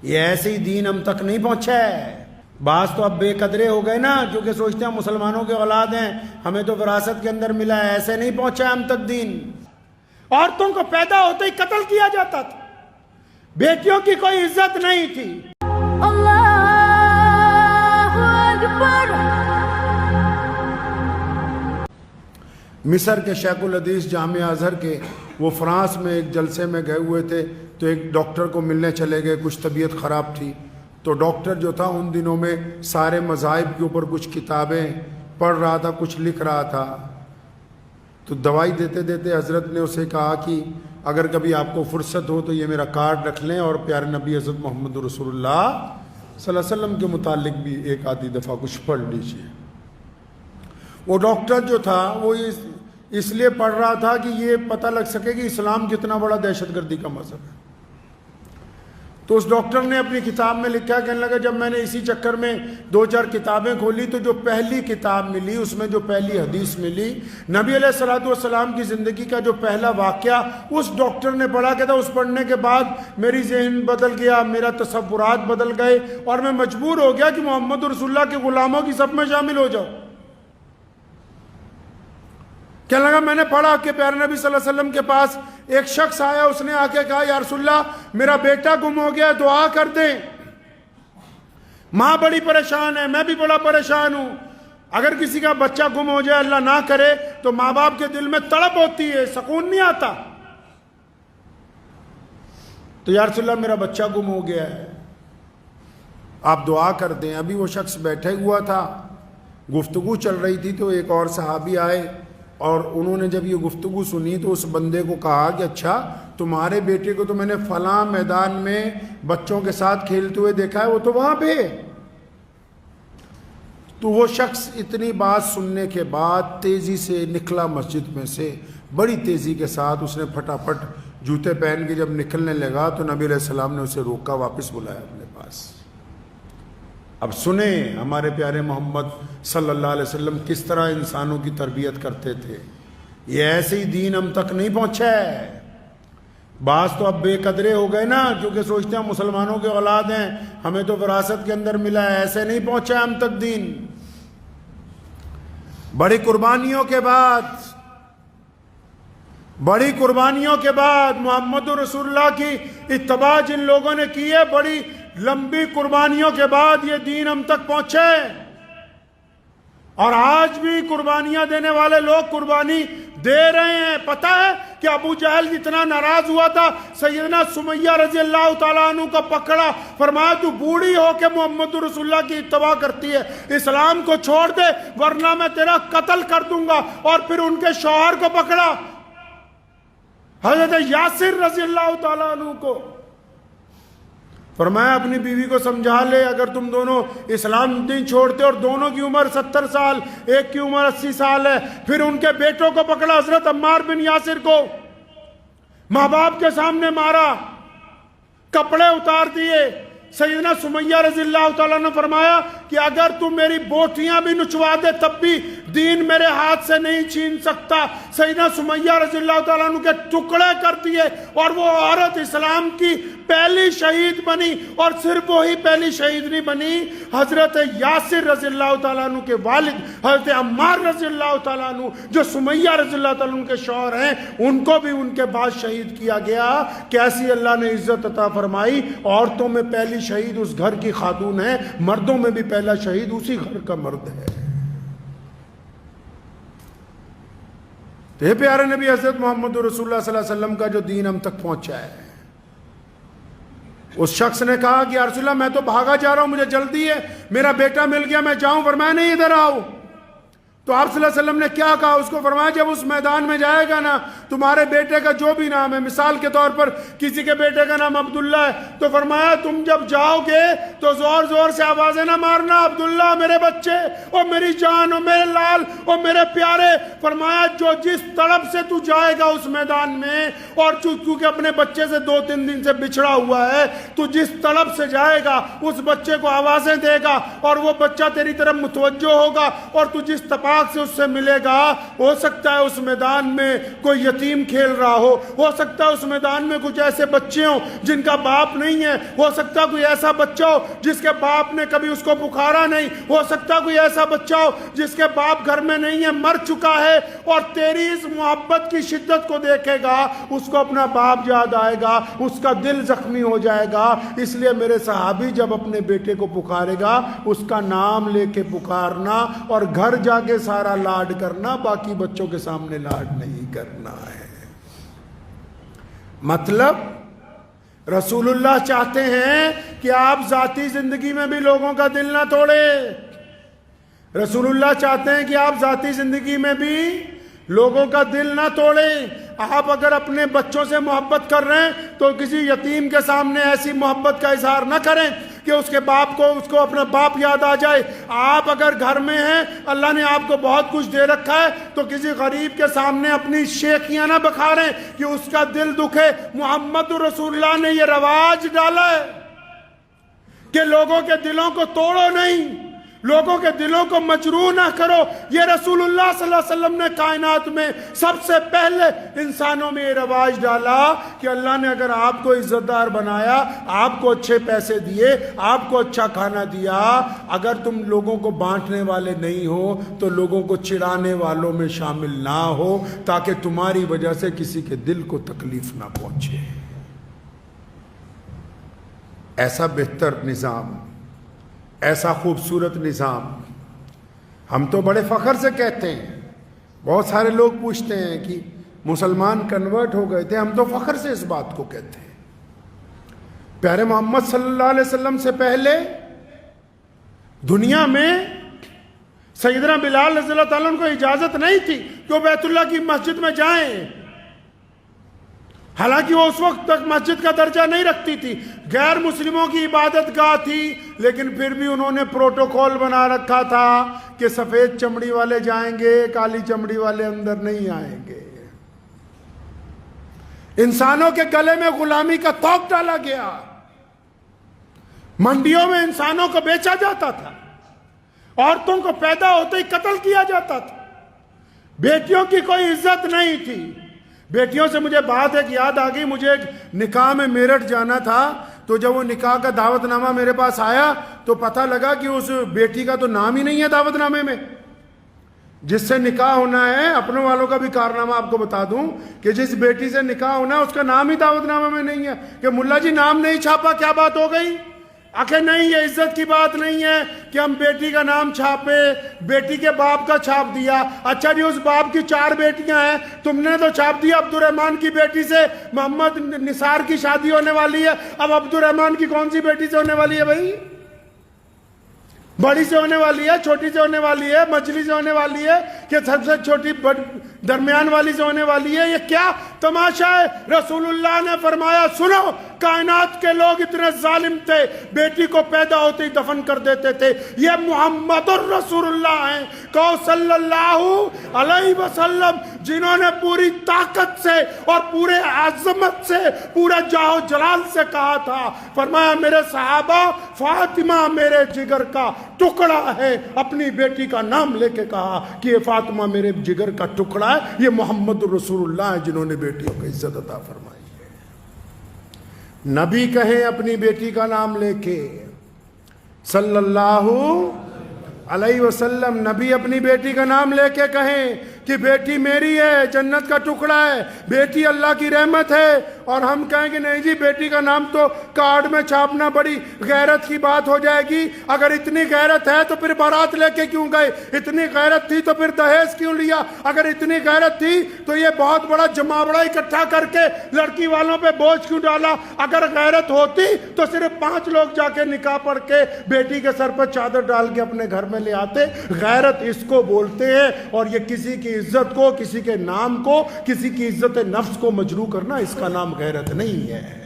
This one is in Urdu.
یہ ایسے ہی دین ہم تک نہیں پہنچا ہے۔ بعض تو اب بے قدرے ہو گئے نا، جو کہ سوچتے ہیں مسلمانوں کے اولاد ہیں، ہمیں تو وراثت کے اندر ملا ہے، ایسے نہیں پہنچا ہے ہم تک دین۔ عورتوں کو پیدا ہوتے ہی قتل کیا جاتا تھا، بیٹیوں کی کوئی عزت نہیں تھی۔ اللہ اکبر۔ مصر کے شیخ الحدیث جامعہ ازہر کے وہ فرانس میں ایک جلسے میں گئے ہوئے تھے، تو ایک ڈاکٹر کو ملنے چلے گئے، کچھ طبیعت خراب تھی، تو ڈاکٹر جو تھا ان دنوں میں سارے مذاہب کے اوپر کچھ کتابیں پڑھ رہا تھا، کچھ لکھ رہا تھا۔ تو دوائی دیتے دیتے حضرت نے اسے کہا کہ اگر کبھی آپ کو فرصت ہو تو یہ میرا کارڈ رکھ لیں اور پیارے نبی حضرت محمد رسول اللہ صلی اللہ علیہ وسلم کے متعلق بھی ایک آدھی دفعہ کچھ پڑھ لیجیے۔ وہ ڈاکٹر جو تھا وہ اس لیے پڑھ رہا تھا کہ یہ پتہ لگ سکے کہ اسلام کتنا بڑا دہشت گردی کا مذہب ہے۔ تو اس ڈاکٹر نے اپنی کتاب میں لکھا، کہنے لگا جب میں نے اسی چکر میں 2-4 کتابیں کھولی تو جو پہلی کتاب ملی اس میں جو پہلی حدیث ملی، نبی علیہ الصلوۃ والسلام کی زندگی کا جو پہلا واقعہ اس ڈاکٹر نے پڑھا، کہتا اس پڑھنے کے بعد میری ذہن بدل گیا، میرا تصورات بدل گئے اور میں مجبور ہو گیا کہ محمد رسول اللہ کے غلاموں کی صف میں شامل ہو جاؤ۔ کہنے لگا میں نے پڑھا کہ پیارے نبی صلی اللہ علیہ وسلم کے پاس ایک شخص آیا، اس نے آ کے کہا یا رسول اللہ میرا بیٹا گم ہو گیا، دعا کر دیں۔ ماں بڑی پریشان ہے، میں بھی بڑا پریشان ہوں۔ اگر کسی کا بچہ گم ہو جائے، اللہ نہ کرے، تو ماں باپ کے دل میں تڑپ ہوتی ہے، سکون نہیں آتا۔ تو یا رسول اللہ میرا بچہ گم ہو گیا ہے، آپ دعا کر دیں۔ ابھی وہ شخص بیٹھے ہوا تھا، گفتگو چل رہی تھی، تو ایک اور صحابی آئے اور انہوں نے جب یہ گفتگو سنی تو اس بندے کو کہا کہ اچھا تمہارے بیٹے کو تو میں نے فلاں میدان میں بچوں کے ساتھ کھیلتے ہوئے دیکھا ہے، وہ تو وہاں پہ۔ تو وہ شخص اتنی بات سننے کے بعد تیزی سے نکلا مسجد میں سے، بڑی تیزی کے ساتھ اس نے پھٹافٹ جوتے پہن کے جب نکلنے لگا تو نبی علیہ السلام نے اسے روکا، واپس بلایا اپنے پاس۔ اب سنیں ہمارے پیارے محمد صلی اللہ علیہ وسلم کس طرح انسانوں کی تربیت کرتے تھے۔ یہ ایسے ہی دین ہم تک نہیں پہنچا ہے۔ بعض تو اب بے قدرے ہو گئے نا، جو کہ سوچتے ہیں مسلمانوں کے اولاد ہیں، ہمیں تو وراثت کے اندر ملا ہے، ایسے نہیں پہنچا ہے ہم تک دین۔ بڑی قربانیوں کے بعد محمد رسول اللہ کی اتباع جن لوگوں نے کی ہے، بڑی لمبی قربانیوں کے بعد یہ دین ہم تک پہنچے۔ اور آج بھی قربانیاں دینے والے لوگ قربانی دے رہے ہیں۔ پتہ ہے کہ ابو جہل جتنا ناراض ہوا تھا، سیدنا سمیہ رضی اللہ تعالیٰ عنہ کا پکڑا، فرمایا تو بوڑھی ہو کے محمد رسول اللہ کی اتباع کرتی ہے، اسلام کو چھوڑ دے ورنہ میں تیرا قتل کر دوں گا۔ اور پھر ان کے شوہر کو پکڑا، حضرت یاسر رضی اللہ تعالیٰ عنہ کو، فرمایا اپنی بیوی کو سمجھا لے، اگر تم دونوں اسلام نہیں چھوڑتے، اور دونوں کی عمر 70 سال، ایک کی عمر 80 سال ہے۔ پھر ان کے بیٹوں کو پکڑا، حضرت عمار بن یاسر کو ماں باپ کے سامنے مارا، کپڑے اتار دیے۔ سیدنا سمیہ رضی اللہ تعالیٰ نے فرمایا کہ اگر تم میری بوٹیاں بھی نچوا دے تب بھی دین میرے ہاتھ سے نہیں چھین سکتا۔ سیدنا سمیہ رضی اللہ تعالیٰ عنہ کے ٹکڑے کر دیے، اور وہ عورت اسلام کی پہلی شہید بنی، اور صرف وہی پہلی شہید نہیں بنی، حضرت یاسر رضی اللہ تعالیٰ عنہ کے والد حضرت عمار رضی اللہ تعالیٰ عنہ جو سمیہ رضی اللہ تعالیٰ عنہ کے شوہر ہیں، ان کو بھی ان کے بعد شہید کیا گیا۔ کیسی اللہ نے عزت عطا فرمائی، عورتوں میں پہلی شہید اس گھر کی خاتون ہے، مردوں میں بھی پہلا شہید اسی گھر کا مرد ہے۔ تو یہ پیارے نبی حضرت محمد رسول اللہ صلی اللہ علیہ وسلم کا جو دین ہم تک پہنچا ہے۔ اس شخص نے کہا کہ یا رسول اللہ میں تو بھاگا جا رہا ہوں، مجھے جلدی ہے، میرا بیٹا مل گیا، میں جاؤں، فرمایا نہیں ادھر آؤ۔ تو آپ صلی اللہ علیہ وسلم نے کیا کہا اس کو؟ فرمایا جب اس میدان میں جائے گا نا، تمہارے بیٹے کا جو بھی نام ہے، مثال کے طور پر کسی کے بیٹے کا نام عبداللہ ہے، تو فرمایا تم جب جاؤ گے تو زور زور سے آوازیں نہ مارنا، عبداللہ میرے بچے، اور میری جان، اور میرے لال، اور میرے پیارے۔ فرمایا جو جس طرف سے تو جائے گا اس میدان میں، اور کیونکہ اپنے بچے سے 2-3 دن سے بچھڑا ہوا ہے، تو جس طرف سے جائے گا اس بچے کو آوازیں دے گا، اور وہ بچہ تیری طرف متوجہ ہوگا، اور تو جس پاس پاک سے اس سے ملے گا، ہو سکتا ہے اس میدان میں کوئی یتیم کھیل رہا ہو سکتا ہے اس میدان میں کچھ ایسے بچے ہوں جن کا باپ نہیں ہے، ہو سکتا ہے کوئی ایسا بچہ ہو جس کے باپ نے کبھی اس کو پکارا نہیں، ہو سکتا ہے کوئی ایسا بچہ ہو جس کے باپ گھر میں نہیں ہے، مر چکا ہے، اور تیری اس محبت کی شدت کو دیکھے گا، اس کو اپنا باپ یاد آئے گا، اس کا دل زخمی ہو جائے گا۔ اس لیے میرے صحابی جب اپنے بیٹے کو پکارے گا اس کا نام لے کے پکارنا، اور گھر جا کے سارا لاڈ کرنا، باقی بچوں کے سامنے لاڈ نہیں کرنا ہے۔ مطلب رسول اللہ چاہتے ہیں کہ آپ ذاتی زندگی میں بھی لوگوں کا دل نہ توڑے۔ رسول اللہ چاہتے ہیں کہ آپ ذاتی زندگی میں بھی لوگوں کا دل نہ توڑیں۔ آپ اگر اپنے بچوں سے محبت کر رہے ہیں تو کسی یتیم کے سامنے ایسی محبت کا اظہار نہ کریں کہ اس کے باپ کو اس کو اپنا باپ یاد آ جائے۔ آپ اگر گھر میں ہیں، اللہ نے آپ کو بہت کچھ دے رکھا ہے، تو کسی غریب کے سامنے اپنی شیخیاں نہ بکھاریں کہ اس کا دل دکھے۔ محمد رسول اللہ نے یہ رواج ڈالا ہے کہ لوگوں کے دلوں کو توڑو نہیں، لوگوں کے دلوں کو مجروح نہ کرو۔ یہ رسول اللہ صلی اللہ علیہ وسلم نے کائنات میں سب سے پہلے انسانوں میں یہ رواج ڈالا کہ اللہ نے اگر آپ کو عزت دار بنایا، آپ کو اچھے پیسے دیے، آپ کو اچھا کھانا دیا، اگر تم لوگوں کو بانٹنے والے نہیں ہو تو لوگوں کو چڑھانے والوں میں شامل نہ ہو، تاکہ تمہاری وجہ سے کسی کے دل کو تکلیف نہ پہنچے۔ ایسا بہتر نظام، ایسا خوبصورت نظام ہم تو بڑے فخر سے کہتے ہیں۔ بہت سارے لوگ پوچھتے ہیں کہ مسلمان کنورٹ ہو گئے تھے، ہم تو فخر سے اس بات کو کہتے ہیں۔ پیارے محمد صلی اللہ علیہ وسلم سے پہلے دنیا میں سیدنا بلال رضی اللہ تعالیٰ عنہ کو اجازت نہیں تھی کہ وہ بیت اللہ کی مسجد میں جائیں، حالانکہ وہ اس وقت تک مسجد کا درجہ نہیں رکھتی تھی، غیر مسلموں کی عبادت گاہ تھی، لیکن پھر بھی انہوں نے پروٹوکول بنا رکھا تھا کہ سفید چمڑی والے جائیں گے، کالی چمڑی والے اندر نہیں آئیں گے۔ انسانوں کے گلے میں غلامی کا طوق ڈالا گیا، منڈیوں میں انسانوں کو بیچا جاتا تھا، عورتوں کو پیدا ہوتے ہی قتل کیا جاتا تھا، بیٹیوں کی کوئی عزت نہیں تھی۔ بیٹیوں سے مجھے بات ایک یاد آ گئی، مجھے ایک نکاح میں میرٹھ جانا تھا، تو جب وہ نکاح کا دعوت نامہ میرے پاس آیا تو پتہ لگا کہ اس بیٹی کا تو نام ہی نہیں ہے دعوت نامے میں۔ جس سے نکاح ہونا ہے، اپنے والوں کا بھی کارنامہ آپ کو بتا دوں کہ جس بیٹی سے نکاح ہونا ہے اس کا نام ہی دعوت نامے میں نہیں ہے، کہ ملا جی نام نہیں چھاپا، کیا بات ہو گئی؟ آخر نہیں، یہ عزت کی بات نہیں ہے کہ ہم بیٹی کا نام چھاپے، بیٹی کے باپ کا چھاپ دیا۔ اچھا جی، اس باپ کی 4 بیٹیاں ہیں، تم نے تو چھاپ دیا عبد الرحمن کی بیٹی سے محمد نثار کی شادی ہونے والی ہے، اب عبد الرحمن کی کون سی بیٹی سے ہونے والی ہے بھائی؟ بڑی سے ہونے والی ہے، چھوٹی سے ہونے والی ہے، مجلی سے ہونے والی ہے، کہ سب سے چھوٹی درمیان والی سے ہونے والی ہے؟ یہ کیا تماشا ہے؟ رسول اللہ نے فرمایا سنو، کائنات کے لوگ اتنے ظالم تھے، بیٹی کو پیدا ہوتے ہی دفن کر دیتے تھے، یہ محمد الرسول اللہ ہیں، کہو صلی اللہ علیہ وسلم، جنہوں نے پوری طاقت سے اور پورے عظمت سے، پورا جاہ و جلال سے کہا تھا، فرمایا میرے صحابہ، فاطمہ میرے جگر کا ٹکڑا ہے، اپنی بیٹی کا نام لے کے کہا کہ یہ فاطمہ میرے جگر کا ٹکڑا ہے، یہ محمد رسول اللہ ہے جنہوں نے بیٹیوں کو عزت عطا فرمائی ہے۔ نبی کہیں اپنی بیٹی کا نام لے کے، صلی اللہ علیہ وسلم، نبی اپنی بیٹی کا نام لے کے کہیں کہ بیٹی میری ہے، جنت کا ٹکڑا ہے، بیٹی اللہ کی رحمت ہے، اور ہم کہیں کہ نہیں جی بیٹی کا نام تو کارڈ میں چھاپنا بڑی غیرت کی بات ہو جائے گی، اگر اتنی غیرت ہے تو پھر بارات لے کے کیوں گئے؟ اتنی غیرت تھی تو پھر دہیز کیوں لیا؟ اگر اتنی غیرت تھی تو یہ بہت بڑا جماوڑا اکٹھا کر کے لڑکی والوں پہ بوجھ کیوں ڈالا؟ اگر غیرت ہوتی تو صرف 5 لوگ جا کے نکاح پڑھ کے بیٹی کے سر پر چادر ڈال کے اپنے گھر میں لے آتے۔ غیرت اس کو بولتے ہیں، اور یہ کسی کی عزت کو، کسی کے نام کو، کسی کی عزت نفس کو مجروح کرنا، اس کا نام غیرت نہیں ہے۔